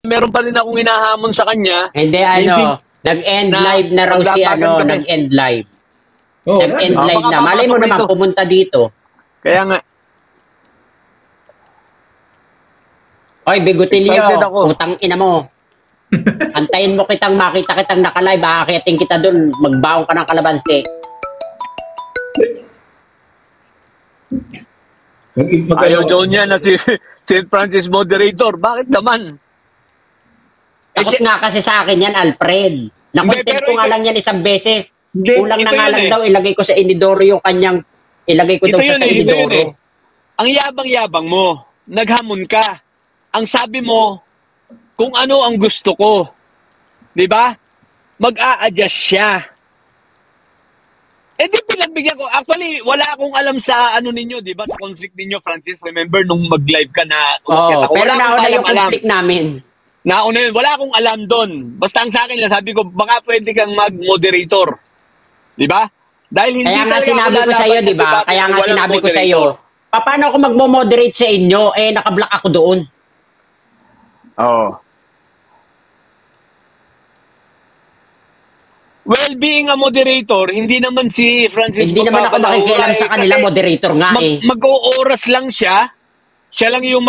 meron pa rin akong hinahamon sa kanya. Hindi, nag-end live na raw si nag-end live. Oh, nag-end live na. Malay mo naman, pumunta dito. Kaya nga. Oy, Bigotilio, putang ina mo. Antayin mo makita kitang naka-live, aakitin kita dun, magbaong ka ng kalabansi. Ayaw John yan na si Francis Moderator. Bakit naman? Takot nga kasi sa akin yan, Alfred. Nakontent ko nga lang yan isang beses. Kulang na nga lang daw, ilagay ko sa inidoro yung kanyang, ilagay ko daw sa inidoro. Ang yabang-yabang mo, naghamon ka. Ang sabi mo, kung ano ang gusto ko. Di ba? Mag-a-adjust siya. Eh di pinagbigyan ko. Actually, wala akong alam sa ano ninyo, di ba? Sa conflict ninyo, Francis. Remember nung mag-live ka na ako. Pero nauna yung conflict namin. Nauna yun. Wala akong alam doon. Basta ang sa akin lang, sabi ko, baka pwede kang mag-moderator. Di ba? Dahil hindi kaya nga sinabi ko sa iyo, di ba? Kaya nga sinabi ko sa iyo, paano ako magmo-moderate sa inyo? Eh, nakablock ako doon. Oo. Well, being a moderator, hindi naman si Francis hindi naman ako makikialam sa kanila, moderator nga mag-o-oras lang siya. Siya lang yung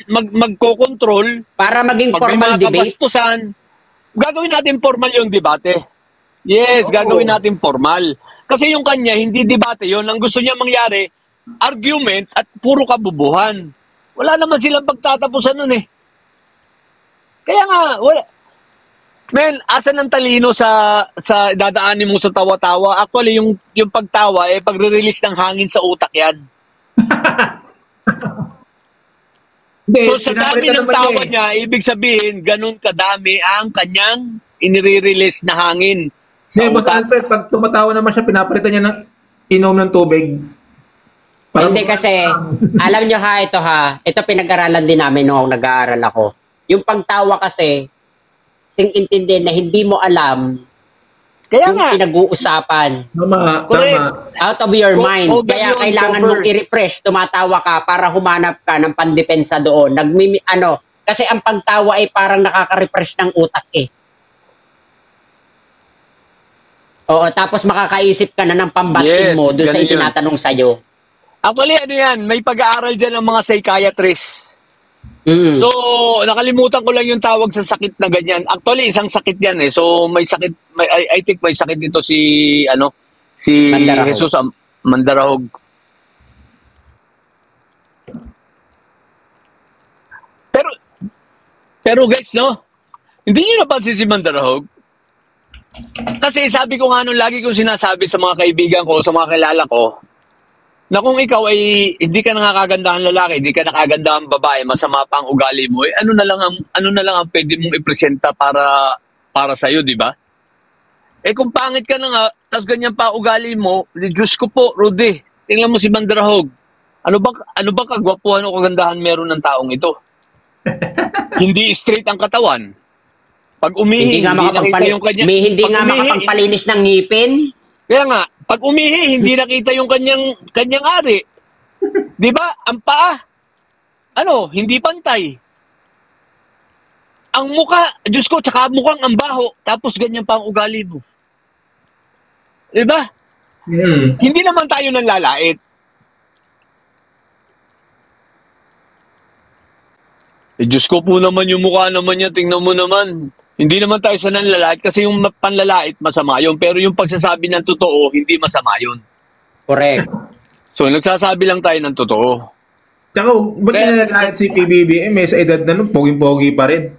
magko-control. Para maging formal debate. Gagawin natin formal yung debate. Yes, gagawin natin formal. Kasi yung kanya, hindi debate yon. Ang gusto niya mangyari, argument at puro kabubuhan. Wala naman silang pagtatapusan nun eh. Kaya nga, wala. Men, asan ang talino sa dadaanin mo sa tawa-tawa? Actually, yung pagtawa, pagre-release ng hangin sa utak yan. So, sa dami ng tawa niya, ibig sabihin, ganun kadami ang kanyang inire-release na hangin. Boss Alfred, pag tumatawa naman siya, pinapalitan niya ng inom ng tubig. Hindi kasi, alam nyo ito pinag-aralan din namin nung nag-aaral ako. Yung pagtawa kasi, sing intindihin na hindi mo alam kaya yung pinag-uusapan. Tama. Out of your mind. Kaya kailangan mong i-refresh, tumatawa ka para humanap ka ng pandepensa doon. Kasi ang pagtawa ay parang nakaka-refresh ng utak eh. Oo, tapos makakaisip ka na ng pambating mo doon sa itinatanong sa'yo. Actually, may pag-aaral dyan ng mga psychiatrists. So, nakalimutan ko lang yung tawag sa sakit na ganyan. Actually, isang sakit yan eh. So, may sakit, I think may sakit dito si Mandarahog. Jesus Mandarahog. Pero guys, no? Hindi nyo napansin si Mandarahog? Kasi sabi ko nga nung lagi kong sinasabi sa mga kaibigan ko, sa mga kilala ko, na kung ikaw ay hindi ka nakakagandahan lalaki, hindi ka nakakagandahan babae, masama pa ang ugali mo, ano na lang ang pwede mong ipresenta para sa iyo, di ba? Kung pangit ka na nga, tapos ganyan pa ugali mo, Diyos ko po, Rudy, tingnan mo si Mandarahog. Ano ba kagwapuhan o kagandahan meron ng taong ito? Hindi straight ang katawan. Pag umihi, hindi nga makapagpalinis ng ngipin. Kaya nga, pag umihi, hindi nakita yung kanyang ari. Di ba? Ang paa, hindi pantay. Ang muka, Diyos ko, tsaka mukhang ang baho, tapos ganyan pa ang ugali mo. Di ba? Hindi naman tayo nanlalait. Diyos ko po naman yung mukha naman niya, tingnan mo naman. Hindi naman tayo sa nanlalait kasi yung panlalait masama yun. Pero yung pagsasabi ng totoo, hindi masama yun. Correct. So, nagsasabi lang tayo ng totoo. Tsaka, ba't nanlalait si PBBM? May sa edad na nun, pogi-pogi pa rin.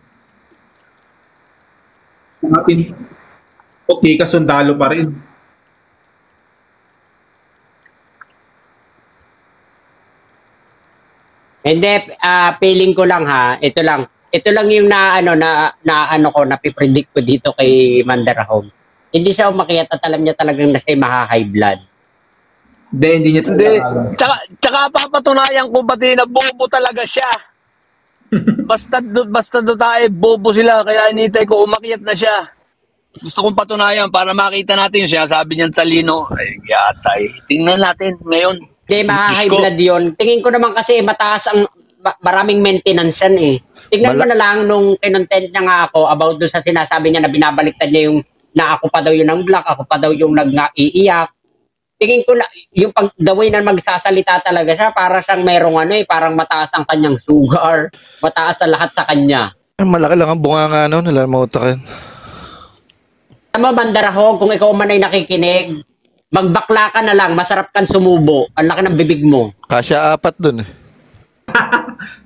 Puti ka, sundalo pa rin. Hindi, feeling ko lang ito lang yung napipredict ko dito kay Mandarahog. Hindi siya umakyat at alam niya talagang nasa high blood. Hindi niya talaga. Tsaka papatunayan ko pati na bobo talaga siya. Basta do tayo, bobo sila. Kaya initay ko, umakyat na siya. Gusto kong patunayan para makita natin yung sinasabi niyang talino. Ay, yatay. Tingnan natin ngayon. Hindi, high blood yun. Tingin ko naman kasi mataas ang maraming maintenance yan eh. Tingnan mo na lang nung kinontent niya nga ako about doon sa sinasabi niya na binabaliktad niya yung na ako pa daw yung ng black, ako pa daw yung nag-iiyak. Tingin ko na, yung pag the way na magsasalita talaga siya, para siyang merong parang mataas ang kanyang sugar, mataas sa lahat sa kanya. Malaki lang ang bunga nga nila mo utakin. Tama, Mandarahog, kung ikaw man ay nakikinig, magbakla ka na lang, masarap kang sumubo. Ang laki ng bibig mo. Kasya 4 dun eh.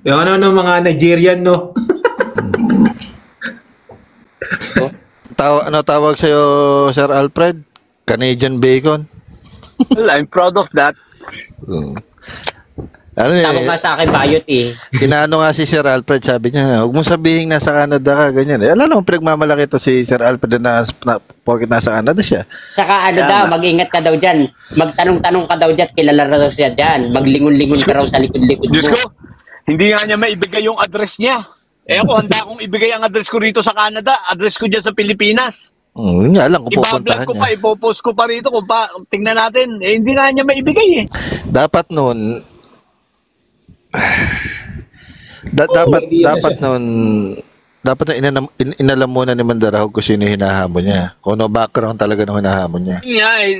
Yung mga Nigerian, no? Ano tawag sa'yo, Sir Alfred? Canadian bacon? Well, I'm proud of that. Ano Tawag nga sa akin, Bayot eh. Inaano nga si Sir Alfred, sabi niya, huwag mong sabihin nasa Canada ka, ganyan. Alam naman, pinagmamalaki to si Sir Alfred na porkit nasa Canada siya. Tsaka daw, mag-ingat ka daw dyan. Magtanong-tanong ka daw dyan, kilala na daw siya dyan. Maglingon-lingon ka raw sa likod-likod mo. Diyos ko, hindi nga niya maibigay yung address niya. Ako, handa akong ibigay ang address ko rito sa Canada. Address ko dyan sa Pilipinas. Yun nga lang kung pupuntahan Ibablog ko pa, ipopost ko pa rito. Tingnan natin. Hindi nga niya maibigay eh. Dapat noon, dapat na inalam muna ni Mandarahog kung sino hinahamon niya. Kung ano background talaga ng hinahamon niya.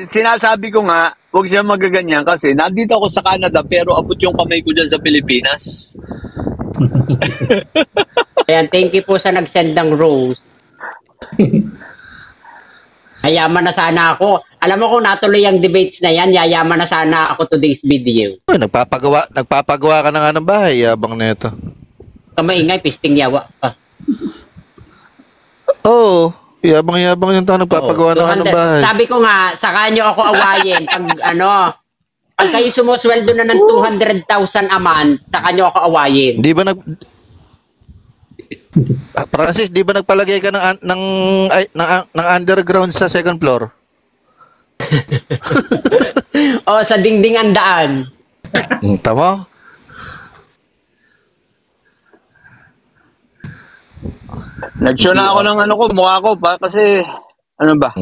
Sinasabi ko nga, huwag siya magaganyan kasi nandito ako sa Canada pero abot yung kamay ko dyan sa Pilipinas. Ayan, thank you po sa nag-send ng rose. Yayaman na sana ako. Alam mo kung natuloy ang debates na yan, yayaman na sana ako today's video. Uy, nagpapagawa ka na nga ng bahay, yabang na ito. Kamaingay, pisting yawa pa. Oo, yabang yung tao nagpapagawa na nga ng bahay. Sabi ko nga, saka nyo ako awayin. Pag kayo sumusweldo na ng 200,000 a month, saka nyo ako awayin. Di ba Francis, di ba nagpalagay ka ng underground sa second floor? Sa dingding ang daan. Tama? Nag-show na ako ng mukha ko pa kasi, ano ba?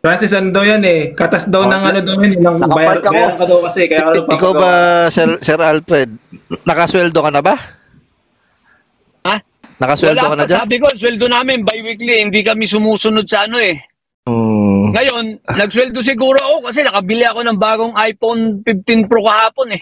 Francis, ano daw yan eh? Katas daw ng daw yan. Nakapark ako. Bayaran ka daw kasi. Kaya Ikaw ba, Sir Alfred, nakasweldo ka na ba? Ha? Nakasweldo ka na dyan? Sabi ko, sweldo namin bi-weekly, hindi kami sumusunod sa Ngayon, nagsweldo siguro ako kasi nakabili ako ng bagong iPhone 15 Pro kahapon eh.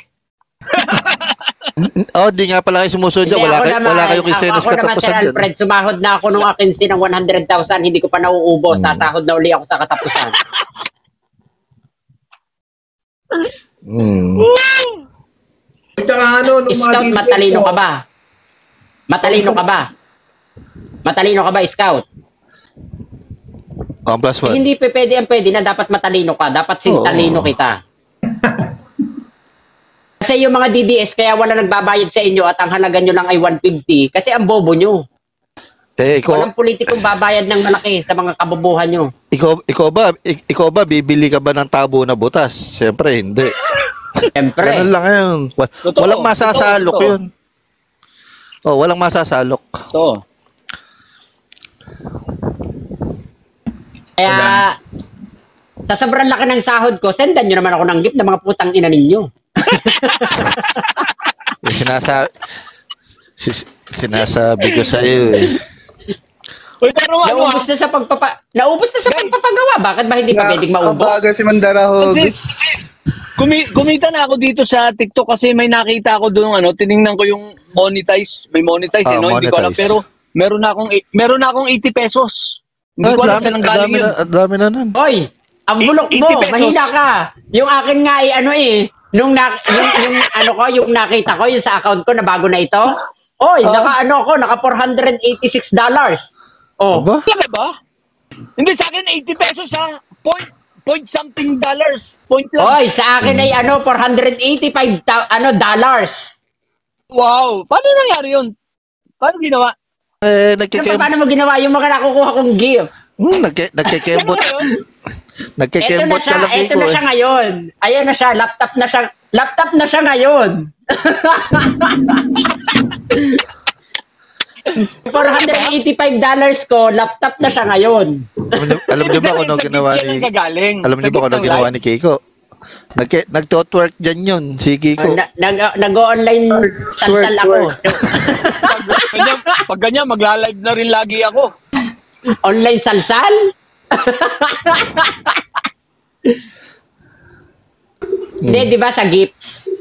Di nga pala kayo sumusunod dyan. Wala kayong kisenas katapusan dyan. Ako naman, Sir Alfred, sumahod na ako nung akin ng 100,000, hindi ko pa nauubos. Sasahod na uli ako sa katapusan. Scout, matalino ka ba? Matalino ka ba, Scout? Plus one. Hindi pwede na dapat matalino ka. Dapat sintalino kita. Kasi yung mga DDS, kaya wala nagbabayad sa inyo at ang halaga nyo lang ay 150 kasi ang bobo nyo. Walang politikong babayad ng malaki sa mga kabubuhan nyo. Ikaw ba, bibili ka ba ng tabo na butas? Siyempre, hindi. Siyempre. Ganun lang yun. Walang masasalok yun. Walang masasalok. Kaya, sa sobrang laki ng sahod ko, sendan nyo naman ako ng gift ng mga putang ina ninyo. Sinasabi ko sa iyo eh. Naubos na sa pagpapagawa. Bakit ba hindi pa pwedeng maubos? Kabaga si Mandarahog. Kumita na ako dito sa TikTok kasi may nakita ako doon tiningnan ko yung monetize. May monetize hindi ko alam pero meron na akong 80 pesos. Hindi ko alam saan ang galing yun. Dami na nun. Hoy, ang bulok mo, mahina ka. Yung akin nga yung nakita ko yung sa account ko na bago na ito. Oy, naka $486. Talaga ba? Hindi sa akin 80 pesos ha. Point something dollars. Point lang. Oy, sa akin ay $485 dollars. Wow, paano nangyari yun? Paano ginawa? Paano mo ginawa yung mga nakukuha kong gift? Nagkikembot. Nagkikembot ka lang ito na siya ngayon. Ayan na siya, laptop na siya ngayon. $485 ko, laptop na siya ngayon. Alam niyo ba kung ano ginawa ni Keiko? Nagto-twerk dyan yun, si Kiko. Nag-online salsal ako. Pag ganyan, magla-live na rin lagi ako. Online salsal? Hindi, di ba sa gifts?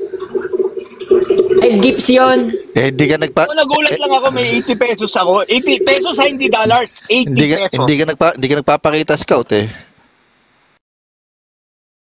Ay, gifts yun. Hindi ka Nagulat lang ako, may 80 pesos ako. 80 pesos, hindi dollars. 80 pesos. hindi ka nagpapakita scout eh.